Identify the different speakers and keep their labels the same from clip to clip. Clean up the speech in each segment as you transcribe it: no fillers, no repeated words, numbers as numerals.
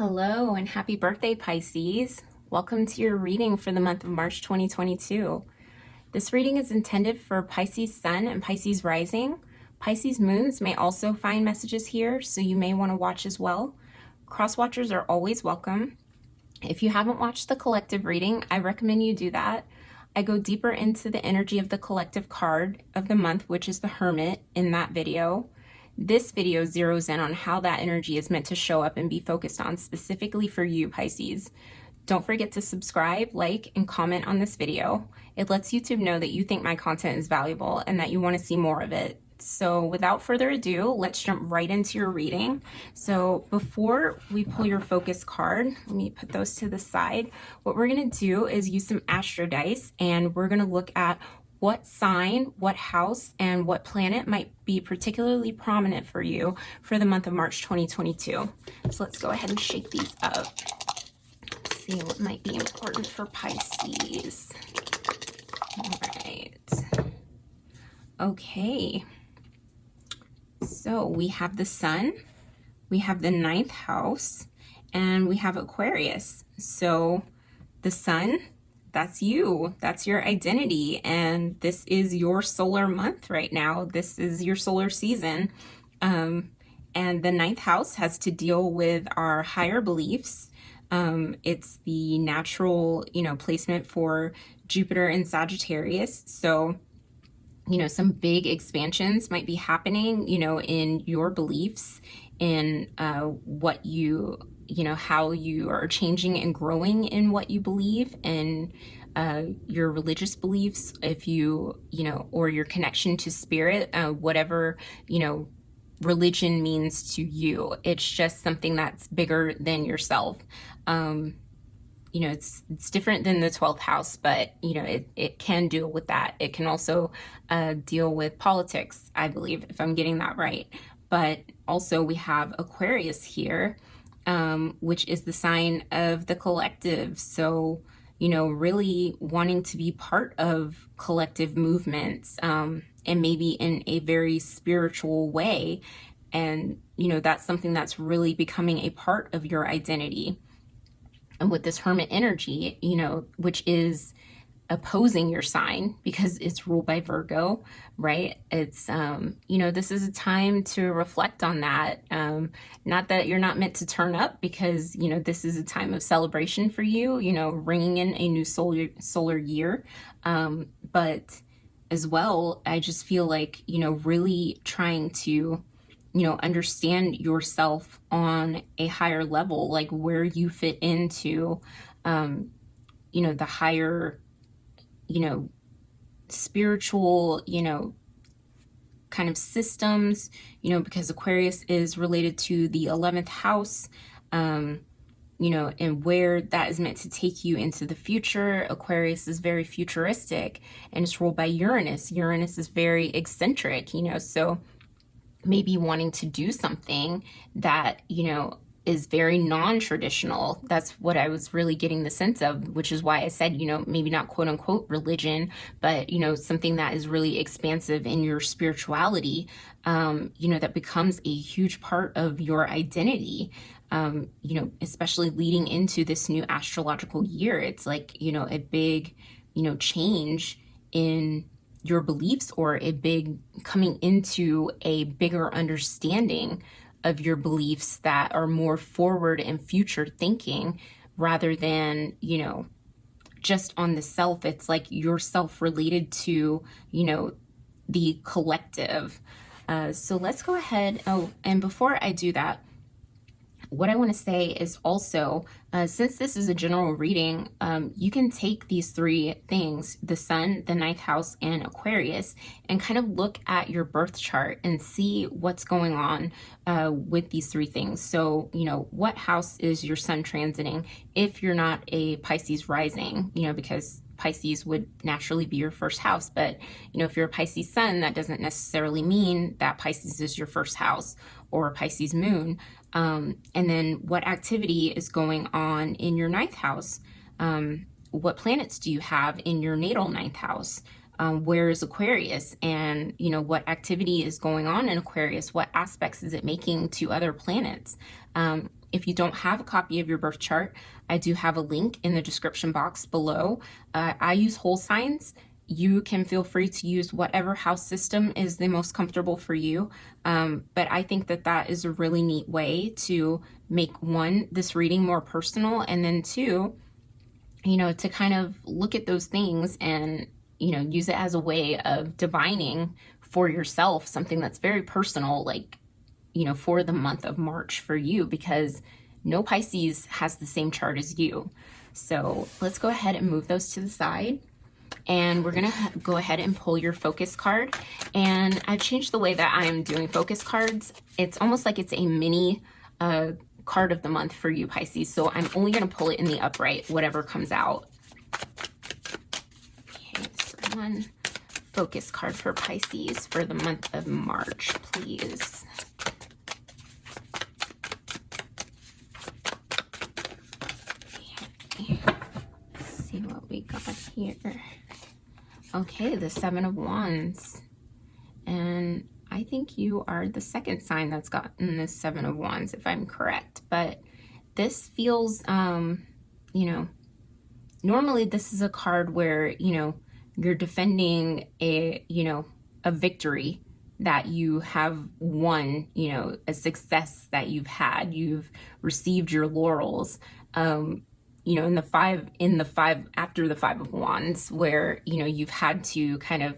Speaker 1: Hello and happy birthday, Pisces. Welcome to your reading for the month of March 2022. This reading is intended for Pisces Sun and Pisces Rising. Pisces Moons may also find messages here, so you may want to watch as well. Cross watchers are always welcome. If you haven't watched the collective reading, I recommend you do that. I go deeper into the energy of the collective card of the month, which is the Hermit, in that video. This video zeroes in on how that energy is meant to show up and be focused on specifically for you, Pisces. Don't forget to subscribe, like, and comment on this video. It lets YouTube know that you think my content is valuable and that you want to see more of it. So without further ado, let's jump right into your reading. So before we pull your focus card, let me put those to the side. What we're going to do is use some astro dice, and we're going to look at what sign, what house, and what planet might be particularly prominent for you for the month of March 2022. So let's go ahead and shake these up. Let's see what might be important for Pisces. All right. Okay. So we have the Sun, we have the ninth house, and we have Aquarius. So the Sun, that's you, that's your identity, and this is your solar month right now. This is your solar season. And the ninth house has to deal with our higher beliefs. It's the natural, placement for Jupiter and Sagittarius. So, some big expansions might be happening, in your beliefs, in what how you are changing and growing in what you believe, and your religious beliefs, if or your connection to spirit, whatever, religion means to you. It's just something that's bigger than yourself. It's different than the 12th house, but, it can deal with that. It can also deal with politics, I believe, if I'm getting that right. But also we have Aquarius here, which is the sign of the collective. So, really wanting to be part of collective movements, and maybe in a very spiritual way. And, that's something that's really becoming a part of your identity. And with this Hermit energy, which is opposing your sign because it's ruled by Virgo, right? It's, this is a time to reflect on that. Not that you're not meant to turn up, because, this is a time of celebration for you, ringing in a new solar year. But as well, I just feel like, really trying to, understand yourself on a higher level, like where you fit into, the higher, spiritual, kind of systems, because Aquarius is related to the 11th house, and where that is meant to take you into the future. Aquarius is very futuristic, and it's ruled by Uranus. Uranus is very eccentric, so maybe wanting to do something that, is very non-traditional. That's what I was really getting the sense of, which is why I said, maybe not quote unquote religion, but, something that is really expansive in your spirituality, that becomes a huge part of your identity, especially leading into this new astrological year. It's like, a big, change in your beliefs, or a big coming into a bigger understanding of your beliefs that are more forward and future thinking, rather than, just on the self. It's like yourself related to, the collective. So let's go ahead. Oh, and before I do that, what I want to say is also, since this is a general reading, you can take these three things, the Sun, the ninth house, and Aquarius, and kind of look at your birth chart and see what's going on with these three things. So, what house is your Sun transiting if you're not a Pisces rising, because Pisces would naturally be your first house. But, if you're a Pisces Sun, that doesn't necessarily mean that Pisces is your first house, or a Pisces moon. And then what activity is going on in your ninth house? What planets do you have in your natal ninth house? Where is Aquarius? And, what activity is going on in Aquarius? What aspects is it making to other planets? If you don't have a copy of your birth chart, I do have a link in the description box below. I use whole signs. You can feel free to use whatever house system is the most comfortable for you. But I think that that is a really neat way to make, one, this reading more personal, and then two, you know, to kind of look at those things and, you know, use it as a way of divining for yourself something that's very personal, like, you know, for the month of March for you, because no Pisces has the same chart as you. So let's go ahead and move those to the side. And we're gonna go ahead and pull your focus card. And I've changed the way that I'm doing focus cards. It's almost like it's a mini card of the month for you, Pisces. So I'm only gonna pull it in the upright, whatever comes out. Okay, so one focus card for Pisces for the month of March, please. Okay. Let's see what we got here. Okay, the Seven of Wands. And I think you are the second sign that's gotten this Seven of Wands, if I'm correct. But this feels, you know, normally this is a card where, you know, you're defending a, you know, a victory that you have won, you know, a success that you've had. You've received your laurels. You know, in the five after the Five of Wands, where, you know, you've had to kind of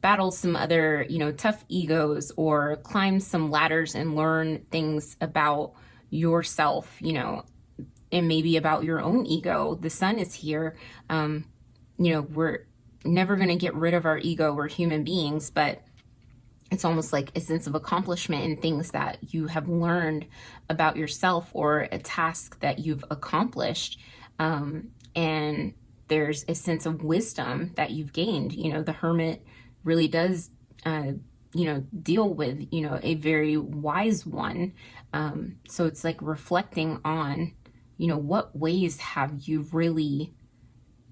Speaker 1: battle some other, you know, tough egos or climb some ladders and learn things about yourself, you know, and maybe about your own ego. The Sun is here. You know, we're never going to get rid of our ego. We're human beings, but it's almost like a sense of accomplishment in things that you have learned about yourself or a task that you've accomplished. And there's a sense of wisdom that you've gained. You know, the Hermit really does, you know, deal with, you know, a very wise one. So it's like reflecting on, you know, what ways have you really,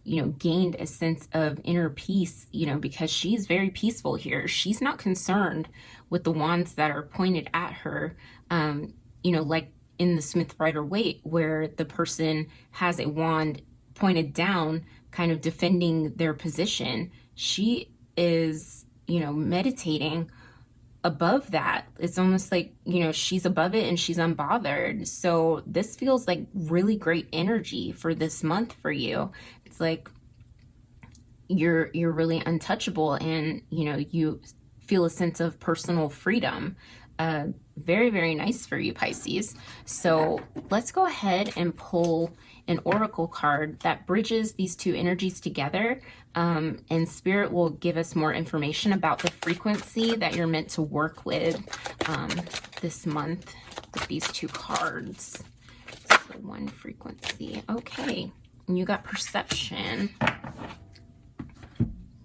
Speaker 1: you know, gained a sense of inner peace, you know, because she's very peaceful here. She's not concerned with the wands that are pointed at her, you know, like in the Smith Rider Waite, where the person has a wand pointed down, kind of defending their position. She is, you know, meditating above that. It's almost like, you know, she's above it and she's unbothered. So this feels like really great energy for this month for you. It's like you're really untouchable, and, you know, you feel a sense of personal freedom. Very, very nice for you, Pisces. So let's go ahead and pull an oracle card that bridges these two energies together, and Spirit will give us more information about the frequency that you're meant to work with this month with these two cards. So one frequency. Okay, and you got perception.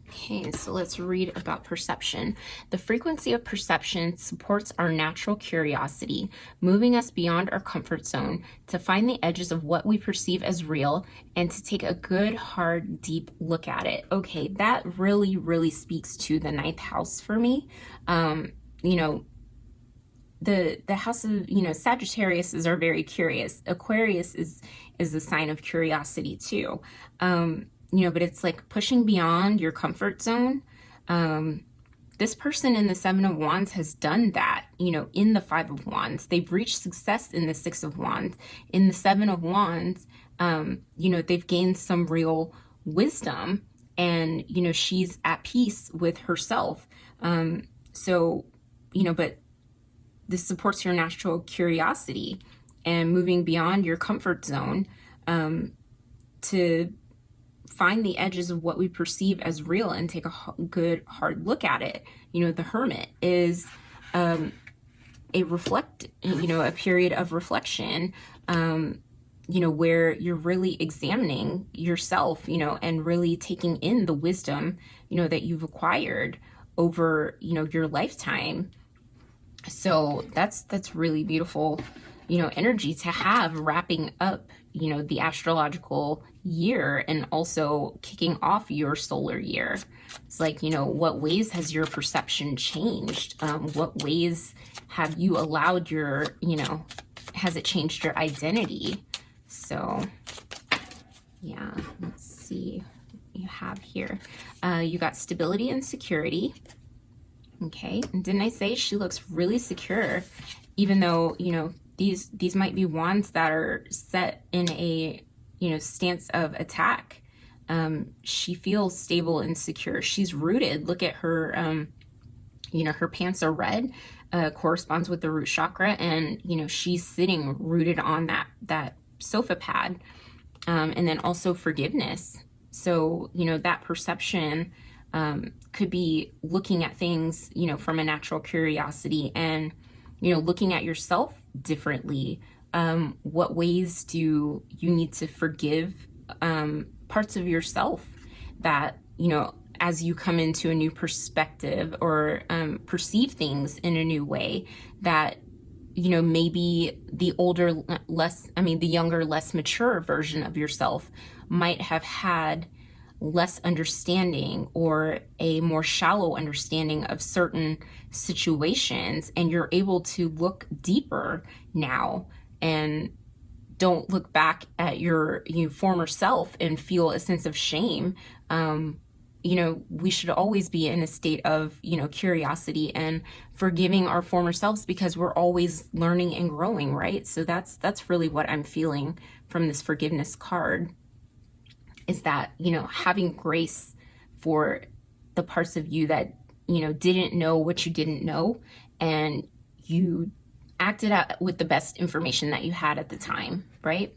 Speaker 1: Okay, so let's read about perception. The frequency of perception supports our natural curiosity, moving us beyond our comfort zone to find the edges of what we perceive as real and to take a good, hard, deep look at it. Okay, that really, really speaks to the 9th house for me. You know, the house of, you know, Sagittarius are very curious. Aquarius is a sign of curiosity too. You know, but it's like pushing beyond your comfort zone. This person in the Seven of Wands has done that, you know, in the Five of Wands. They've reached success in the Six of Wands. In the Seven of Wands, you know, they've gained some real wisdom, and, you know, she's at peace with herself. So, you know, but this supports your natural curiosity and moving beyond your comfort zone, to find the edges of what we perceive as real and take a good hard look at it. You know, the Hermit is a period of reflection, you know, where you're really examining yourself, you know, and really taking in the wisdom, you know, that you've acquired over, you know, your lifetime. So that's really beautiful, you know, energy to have wrapping up, you know, the astrological year and also kicking off your solar year. It's like, you know, what ways has your perception changed? What ways have you allowed your, you know, has it changed your identity? So yeah, let's see what you have here. You got stability and security. Okay, and didn't I say she looks really secure, even though, you know, these might be wands that are set in a, you know, stance of attack. She feels stable and secure. She's rooted. Look at her, you know, her pants are red, corresponds with the root chakra, and, you know, she's sitting rooted on that sofa pad. And then also forgiveness. So, you know, that perception could be looking at things, you know, from a natural curiosity and, you know, looking at yourself differently. What ways do you need to forgive parts of yourself that, you know, as you come into a new perspective or perceive things in a new way, that, you know, maybe the younger, less mature version of yourself might have had less understanding or a more shallow understanding of certain situations, and you're able to look deeper now and don't look back at your former self and feel a sense of shame. You know, we should always be in a state of, you know, curiosity and forgiving our former selves, because we're always learning and growing, right? So that's really what I'm feeling from this forgiveness card, is that, you know, having grace for the parts of you that, you know, didn't know what you didn't know, and you acted out with the best information that you had at the time, right?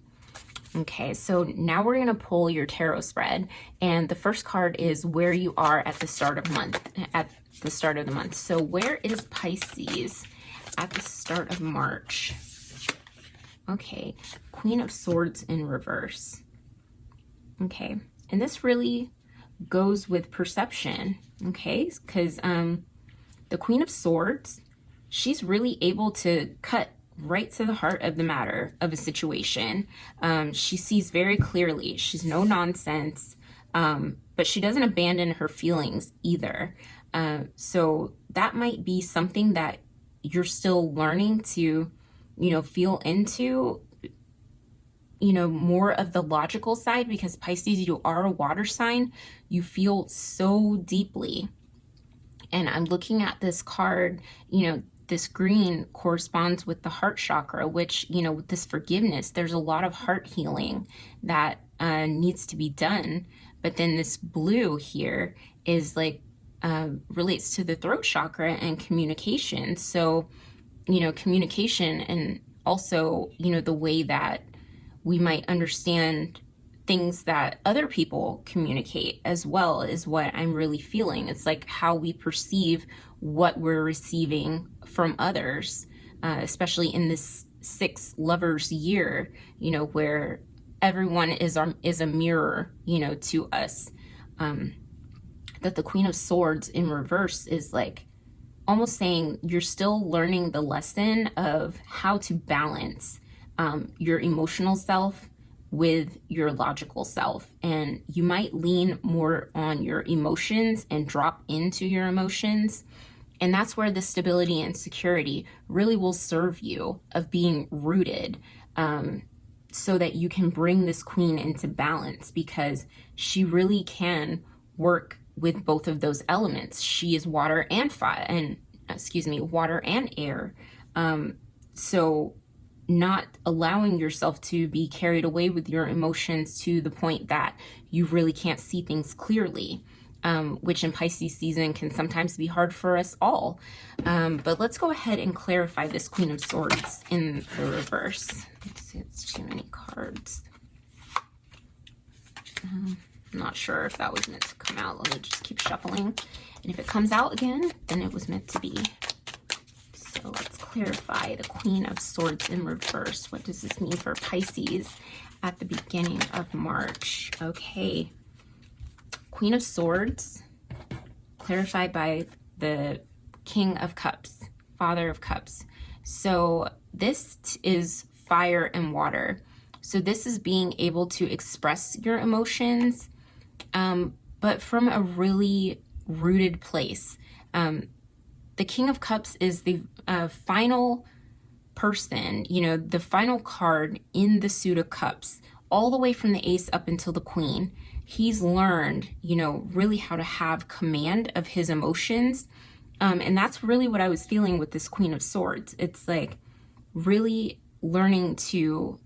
Speaker 1: Okay, so now we're going to pull your tarot spread, and the first card is where you are at the start of the month. So where is Pisces at the start of March? Okay, Queen of Swords in reverse. Okay, and this really goes with perception, okay? Because the Queen of Swords, she's really able to cut right to the heart of the matter of a situation. She sees very clearly. She's no nonsense, but she doesn't abandon her feelings either. So that might be something that you're still learning to, you know, feel into, you know, more of the logical side, because Pisces, you are a water sign. You feel so deeply. And I'm looking at this card, you know, this green corresponds with the heart chakra, which, you know, with this forgiveness, there's a lot of heart healing that needs to be done. But then this blue here is like, relates to the throat chakra and communication. So, you know, communication, and also, you know, the way that we might understand things that other people communicate as well is what I'm really feeling. It's like how we perceive what we're receiving from others, especially in this 6 lovers year, you know, where everyone is a mirror, you know, to us. That the Queen of Swords in reverse is like almost saying you're still learning the lesson of how to balance your emotional self with your logical self. And you might lean more on your emotions and drop into your emotions. And that's where the stability and security really will serve you, of being rooted, so that you can bring this queen into balance, because she really can work with both of those elements. She is water and fire, and water and air. So not allowing yourself to be carried away with your emotions to the point that you really can't see things clearly, which in Pisces season can sometimes be hard for us all. But let's go ahead and clarify this Queen of Swords in the reverse. Let's see, it's too many cards. I'm not sure if that was meant to come out. Let me just keep shuffling. And if it comes out again, then it was meant to be. So let's clarify the Queen of Swords in reverse. What does this mean for Pisces at the beginning of March? Okay. Queen of Swords, clarified by the King of Cups, Father of Cups. So this is fire and water. So this is being able to express your emotions, but from a really rooted place. The King of Cups is the final person, you know, the final card in the suit of cups, all the way from the ace up until the queen, he's learned, you know, really how to have command of his emotions. And that's really what I was feeling with this Queen of Swords. It's like really learning to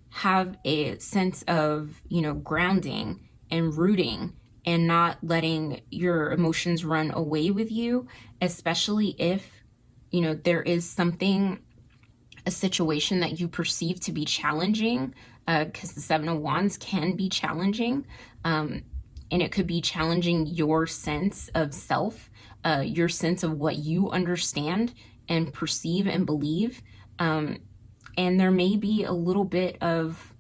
Speaker 1: have a sense of, you know, grounding and rooting and not letting your emotions run away with you, especially if, you know, there is something, a situation that you perceive to be challenging, because the Seven of Wands can be challenging, and it could be challenging your sense of self, your sense of what you understand and perceive and believe. And there may be a little bit of,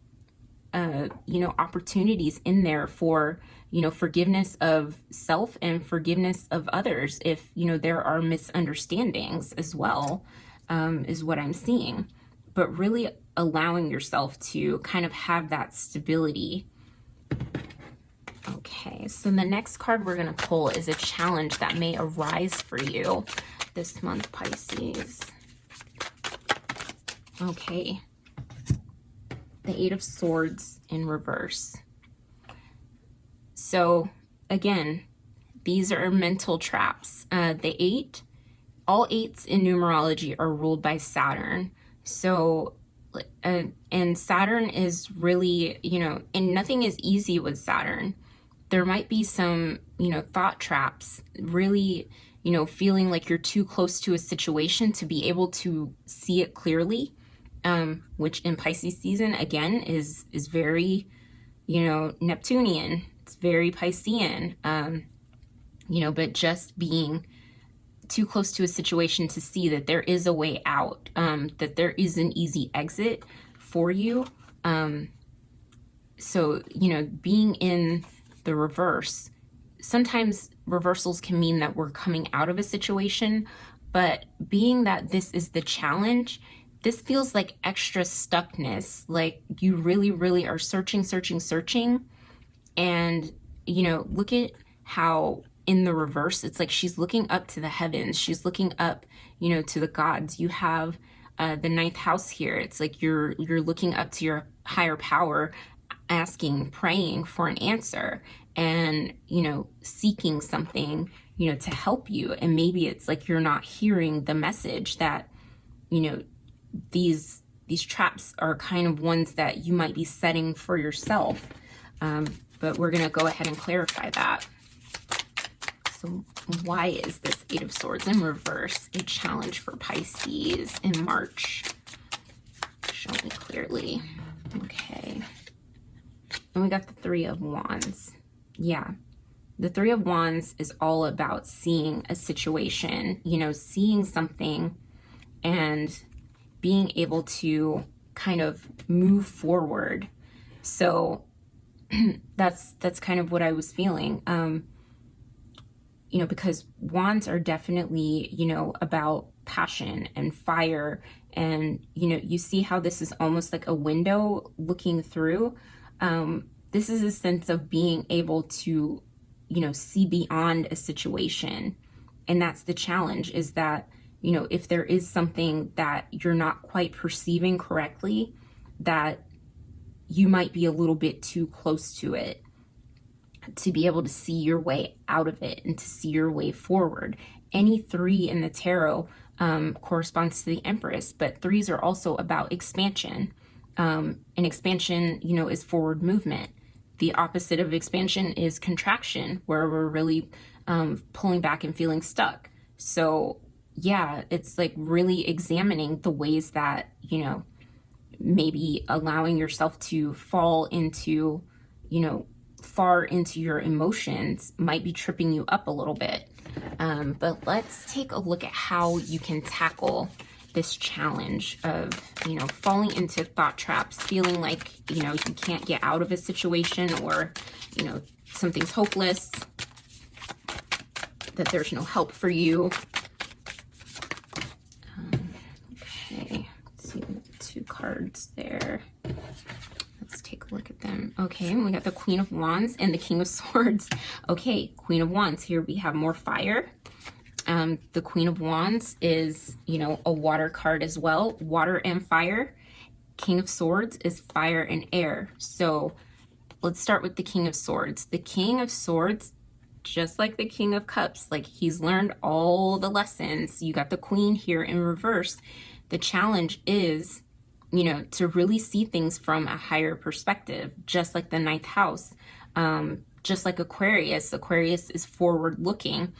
Speaker 1: you know, opportunities in there for, you know, forgiveness of self and forgiveness of others if, you know, there are misunderstandings as well, is what I'm seeing. But really allowing yourself to kind of have that stability. Okay, so the next card we're going to pull is a challenge that may arise for you this month, Pisces. Okay, the Eight of Swords in reverse. So again, these are mental traps. The eight, all eights in numerology are ruled by Saturn. So, and Saturn is really, you know, and nothing is easy with Saturn. There might be some, you know, thought traps, really, you know, feeling like you're too close to a situation to be able to see it clearly, which in Pisces season, again, is very, you know, Neptunian. It's very Piscean, you know, but just being too close to a situation to see that there is a way out, that there is an easy exit for you. So, you know, being in the reverse, sometimes reversals can mean that we're coming out of a situation, but being that this is the challenge, this feels like extra stuckness, like you really, really are searching. And, you know, look at how in the reverse, it's like she's looking up to the heavens. She's looking up, you know, to the gods. You have the ninth house here. It's like you're looking up to your higher power, asking, praying for an answer, and, you know, seeking something, you know, to help you. And maybe it's like you're not hearing the message that, you know, these traps are kind of ones that you might be setting for yourself. But we're going to go ahead and clarify that. So why is this Eight of Swords in reverse a challenge for Pisces in March? Show me clearly. Okay. And we got the Three of Wands. Yeah. The Three of Wands is all about seeing a situation, you know, seeing something and being able to kind of move forward. So that's kind of what I was feeling. You know, because wands are definitely, you know, about passion and fire. And, you know, you see how this is almost like a window looking through. This is a sense of being able to, you know, see beyond a situation. And that's the challenge, is that, you know, if there is something that you're not quite perceiving correctly, that you might be a little bit too close to it to be able to see your way out of it and to see your way forward. Any three in the tarot corresponds to the Empress, but threes are also about expansion. And expansion, you know, is forward movement. The opposite of expansion is contraction, where we're really pulling back and feeling stuck. So yeah, it's like really examining the ways that, you know, maybe allowing yourself to fall into, you know, far into your emotions might be tripping you up a little bit. But let's take a look at how you can tackle this challenge of, you know, falling into thought traps, feeling like, you know, you can't get out of a situation, or, you know, something's hopeless, that there's no help for you. Okay, let's see, we have 2 cards there. Let's take a look at them. Okay, we got the Queen of Wands and the King of Swords. Okay, Queen of Wands, here we have more fire. The Queen of Wands is, you know, a water card as well, water and fire. King of Swords is fire and air. So let's start with the King of Swords. The King of Swords, just like the King of Cups, like he's learned all the lessons. You got the Queen here in reverse. The challenge is, you know, to really see things from a higher perspective, just like the ninth house, just like Aquarius. Aquarius is forward looking,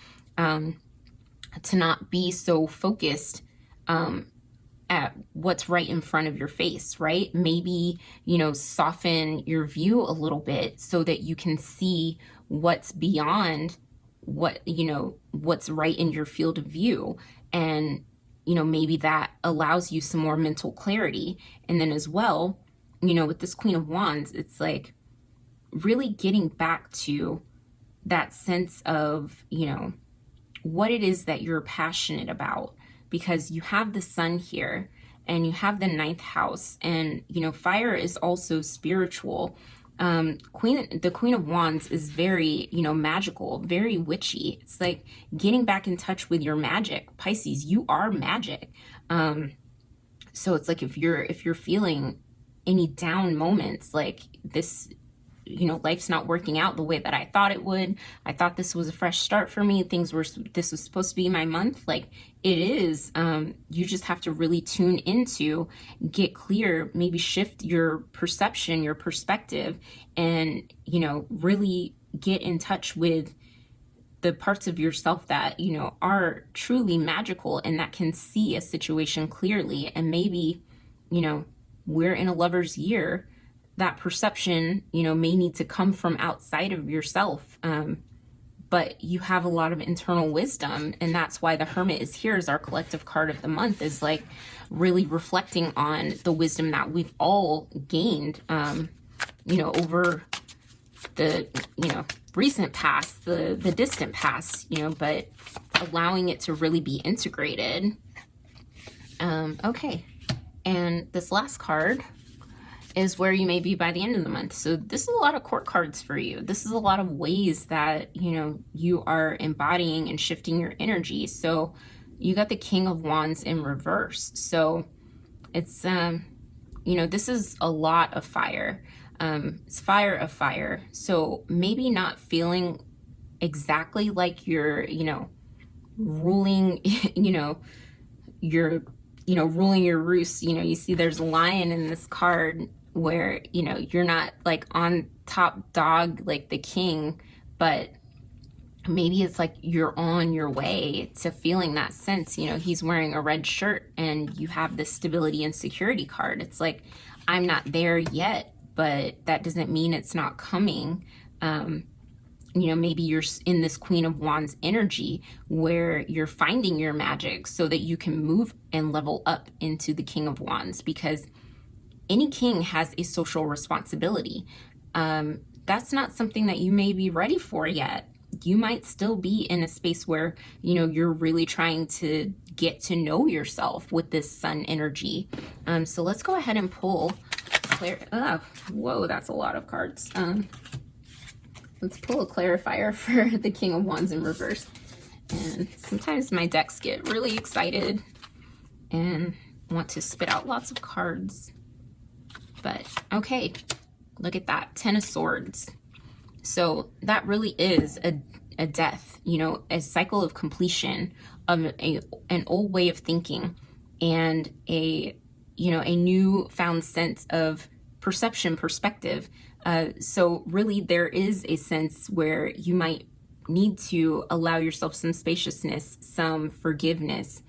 Speaker 1: to not be so focused at what's right in front of your face, right? Maybe, you know, soften your view a little bit so that you can see what's beyond what, you know, what's right in your field of view. And, you know, maybe that allows you some more mental clarity. And then as well, you know, with this Queen of Wands, it's like really getting back to that sense of, you know, what it is that you're passionate about, because you have the sun here and you have the ninth house, and, you know, fire is also spiritual. The Queen of Wands is very, you know, magical, very witchy. It's like getting back in touch with your magic. Pisces, you are magic. So it's like if you're feeling any down moments, like this, you know, life's not working out the way that I thought it would. I thought this was a fresh start for me. This was supposed to be my month. Like it is. You just have to really tune into, get clear, maybe shift your perception, your perspective, and, you know, really get in touch with the parts of yourself that, you know, are truly magical and that can see a situation clearly. And maybe, you know, we're in a lover's year. That perception, you know, may need to come from outside of yourself. But you have a lot of internal wisdom, and that's why the Hermit is here as our collective card of the month, is like really reflecting on the wisdom that we've all gained, you know, over the, you know, recent past, the distant past, you know, but allowing it to really be integrated. Okay. And this last card is where you may be by the end of the month. So this is a lot of court cards for you. This is a lot of ways that, you know, you are embodying and shifting your energy. So you got the King of Wands in reverse. So it's, you know, this is a lot of fire. It's fire of fire. So maybe not feeling exactly like you're, you know, ruling, you know, ruling your roost. You know, you see there's a lion in this card where, you know, you're not like on top dog like the king, but maybe it's like you're on your way to feeling that sense. You know, he's wearing a red shirt and you have this stability and security card. It's like, I'm not there yet, but that doesn't mean it's not coming. You know, maybe you're in this Queen of Wands energy where you're finding your magic so that you can move and level up into the King of Wands, because any king has a social responsibility. That's not something that you may be ready for yet. You might still be in a space where, you know, you're really trying to get to know yourself with this sun energy. So let's go ahead and pull whoa, that's a lot of cards. Let's pull a clarifier for the King of Wands in reverse. And sometimes my decks get really excited and want to spit out lots of cards. But okay, look at that, 10 of Swords. So that really is a death, you know, a cycle of completion of an old way of thinking, and a, you know, a new found sense of perspective. So really there is a sense where you might need to allow yourself some spaciousness, some forgiveness,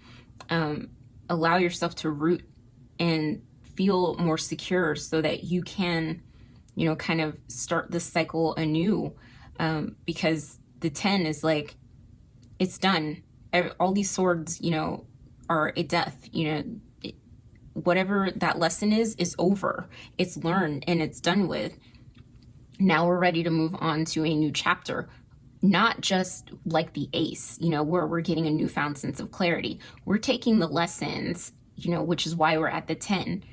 Speaker 1: allow yourself to root and feel more secure so that you can, you know, kind of start this cycle anew. Because the 10 is like, it's done. All these swords, you know, are a death, you know, whatever that lesson is over. It's learned and it's done with. Now we're ready to move on to a new chapter, not just like the Ace, you know, where we're getting a newfound sense of clarity. We're taking the lessons, you know, which is why we're at the 10,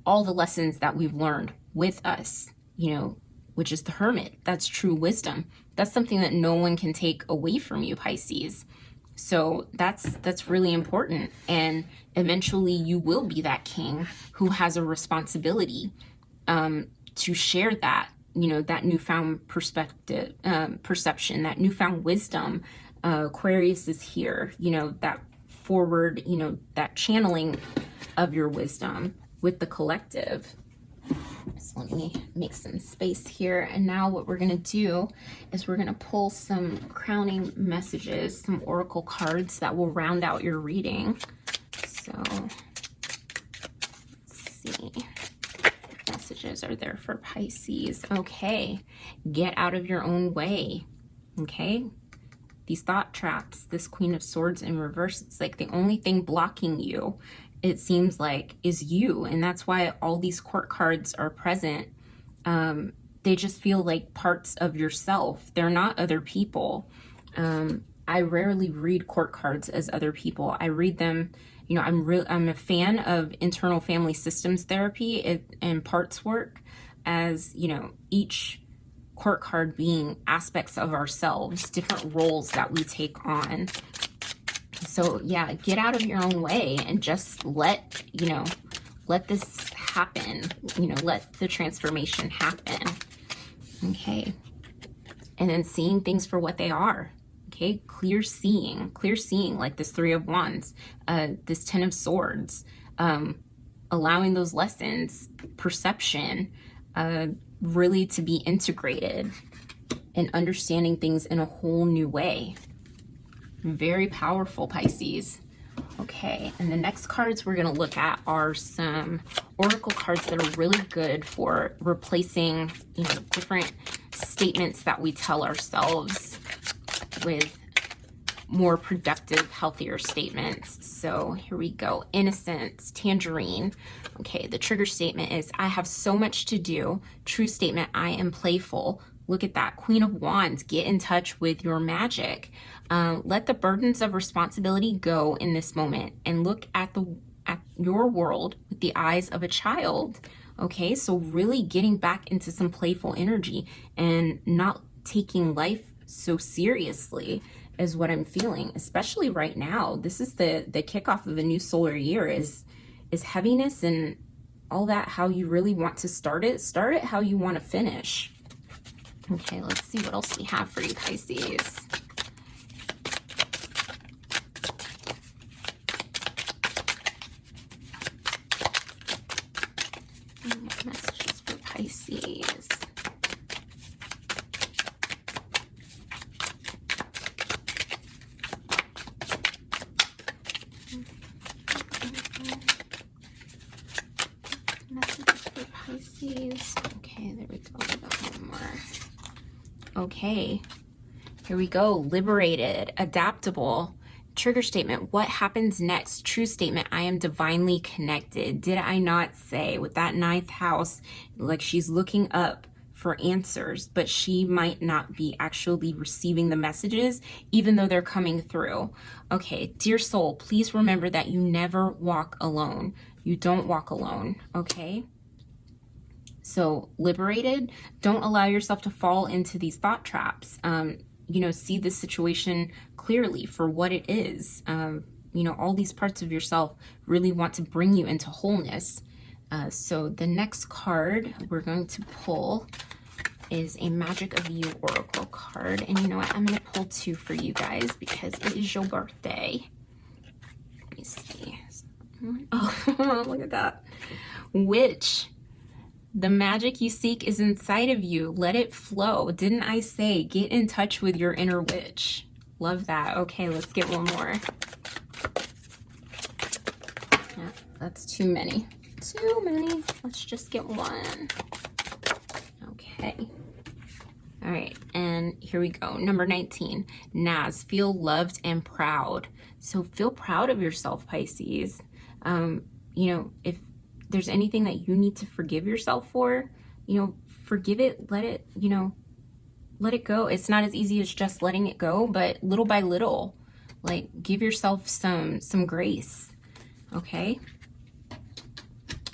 Speaker 1: all the lessons that we've learned with us, you know, which is the Hermit. That's true wisdom. That's something that no one can take away from you, Pisces. So that's really important. And eventually you will be that king who has a responsibility to share that, you know, that newfound perspective, perception, that newfound wisdom. Aquarius is here, you know, that forward, you know, that channeling of your wisdom with the collective. So let me make some space here. And now what we're going to do is we're going to pull some crowning messages, some oracle cards that will round out your reading. So let's see. Messages are there for Pisces. Okay. Get out of your own way. Okay. These thought traps, this Queen of Swords in reverse, it's like the only thing blocking you, it seems like, is you. And that's why all these court cards are present. They just feel like parts of yourself. They're not other people. I rarely read court cards as other people. I read them, you know, I'm a fan of internal family systems therapy and parts work, as, you know, each court card being aspects of ourselves, different roles that we take on. So yeah, get out of your own way and just let, you know, let this happen, you know, let the transformation happen. Okay. And then seeing things for what they are. Okay. Clear seeing, like this Three of Wands, this Ten of Swords, allowing those lessons, perception, really to be integrated and understanding things in a whole new way. Very powerful, Pisces. Okay, and the next cards we're going to look at are some oracle cards that are really good for replacing, you know, different statements that we tell ourselves with more productive, healthier statements. So here we go. Innocence, Tangerine. Okay, the trigger statement is, I have so much to do. True statement, I am playful. Look at that. Queen of Wands, get in touch with your magic. Let the burdens of responsibility go in this moment and look at your world with the eyes of a child. Okay, so really getting back into some playful energy and not taking life so seriously is what I'm feeling, especially right now. This is the kickoff of a new solar year, is heaviness and all that, how you really want to start it how you want to finish. Okay, let's see what else we have for you, Pisces. Messages for Pisces. Messages for Pisces. Okay, there we go. We got one more. Okay, here we go. Liberated, adaptable. Trigger statement, what happens next? True statement, I am divinely connected. Did I not say with that ninth house, like she's looking up for answers, but she might not be actually receiving the messages, even though they're coming through. Okay, dear soul, please remember that you never walk alone. You don't walk alone, okay? So liberated, don't allow yourself to fall into these thought traps. You know, see the situation clearly for what it is. You know, all these parts of yourself really want to bring you into wholeness. So the next card we're going to pull is a Magic of You Oracle card. And you know what? I'm going to pull two for you guys because it is your birthday. Let me see. Oh, look at that. Witch. The magic you seek is inside of you. Let it flow. Didn't I say get in touch with your inner witch? Love that. Okay, let's get one more. Yeah, that's too many. Too many. Let's just get one. Okay. All right, and here we go. Number 19. Naz, feel loved and proud. So feel proud of yourself, Pisces. You know, if there's anything that you need to forgive yourself for, you know, forgive it, let it, you know, let it go. It's not as easy as just letting it go, but little by little, like give yourself some grace. Okay.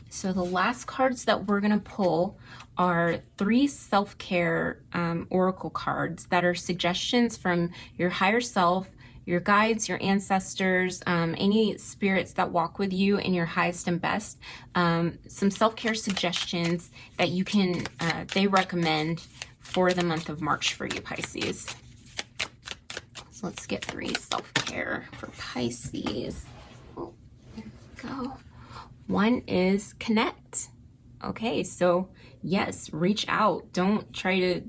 Speaker 1: So the last cards that we're going to pull are 3 self-care oracle cards that are suggestions from your higher self, your guides, your ancestors, any spirits that walk with you in your highest and best. Some self-care suggestions that you can, they recommend for the month of March for you, Pisces. So let's get 3 self-care for Pisces. Oh, there we go. 1 is connect. Okay, so yes, reach out. Don't try to,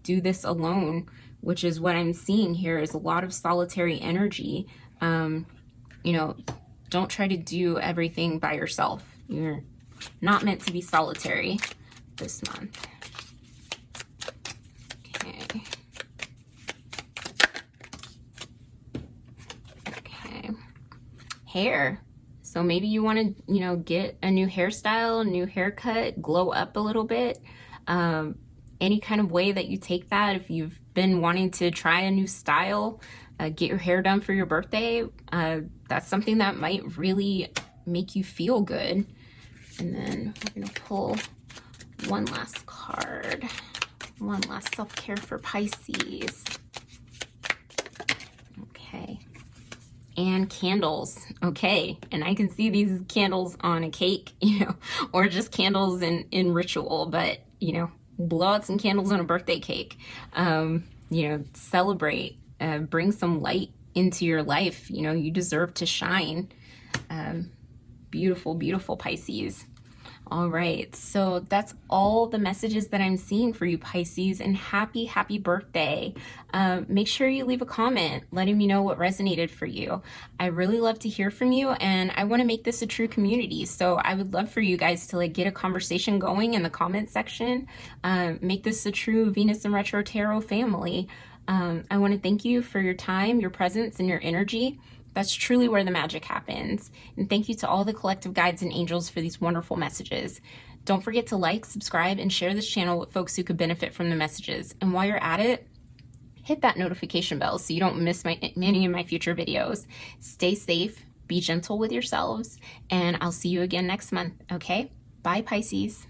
Speaker 1: do this alone, which is what I'm seeing here is a lot of solitary energy. Don't try to do everything by yourself. You're not meant to be solitary this month. Okay. Okay. Hair. So maybe you want to, get a new hairstyle, a new haircut, glow up a little bit. Any kind of way that you take that, if you've been wanting to try a new style, get your hair done for your birthday, that's something that might really make you feel good. And then we're going to pull one last card, one last self-care for Pisces. Okay. And candles. Okay. And I can see these candles on a cake, or just candles in ritual, but, blow out some candles on a birthday cake. Celebrate, bring some light into your life. You deserve to shine. Beautiful, beautiful Pisces. All right, so that's all the messages that I'm seeing for you, Pisces, and happy, happy birthday. Make sure you leave a comment letting me know what resonated for you. I really love to hear from you, and I want to make this a true community, so I would love for you guys to get a conversation going in the comment section. Make this a true Venus and Retro Tarot family. I want to thank you for your time, your presence, and your energy. That's truly where the magic happens. And thank you to all the collective guides and angels for these wonderful messages. Don't forget to like, subscribe, and share this channel with folks who could benefit from the messages. And while you're at it, hit that notification bell so you don't miss many of my future videos. Stay safe, be gentle with yourselves, and I'll see you again next month, okay? Bye, Pisces.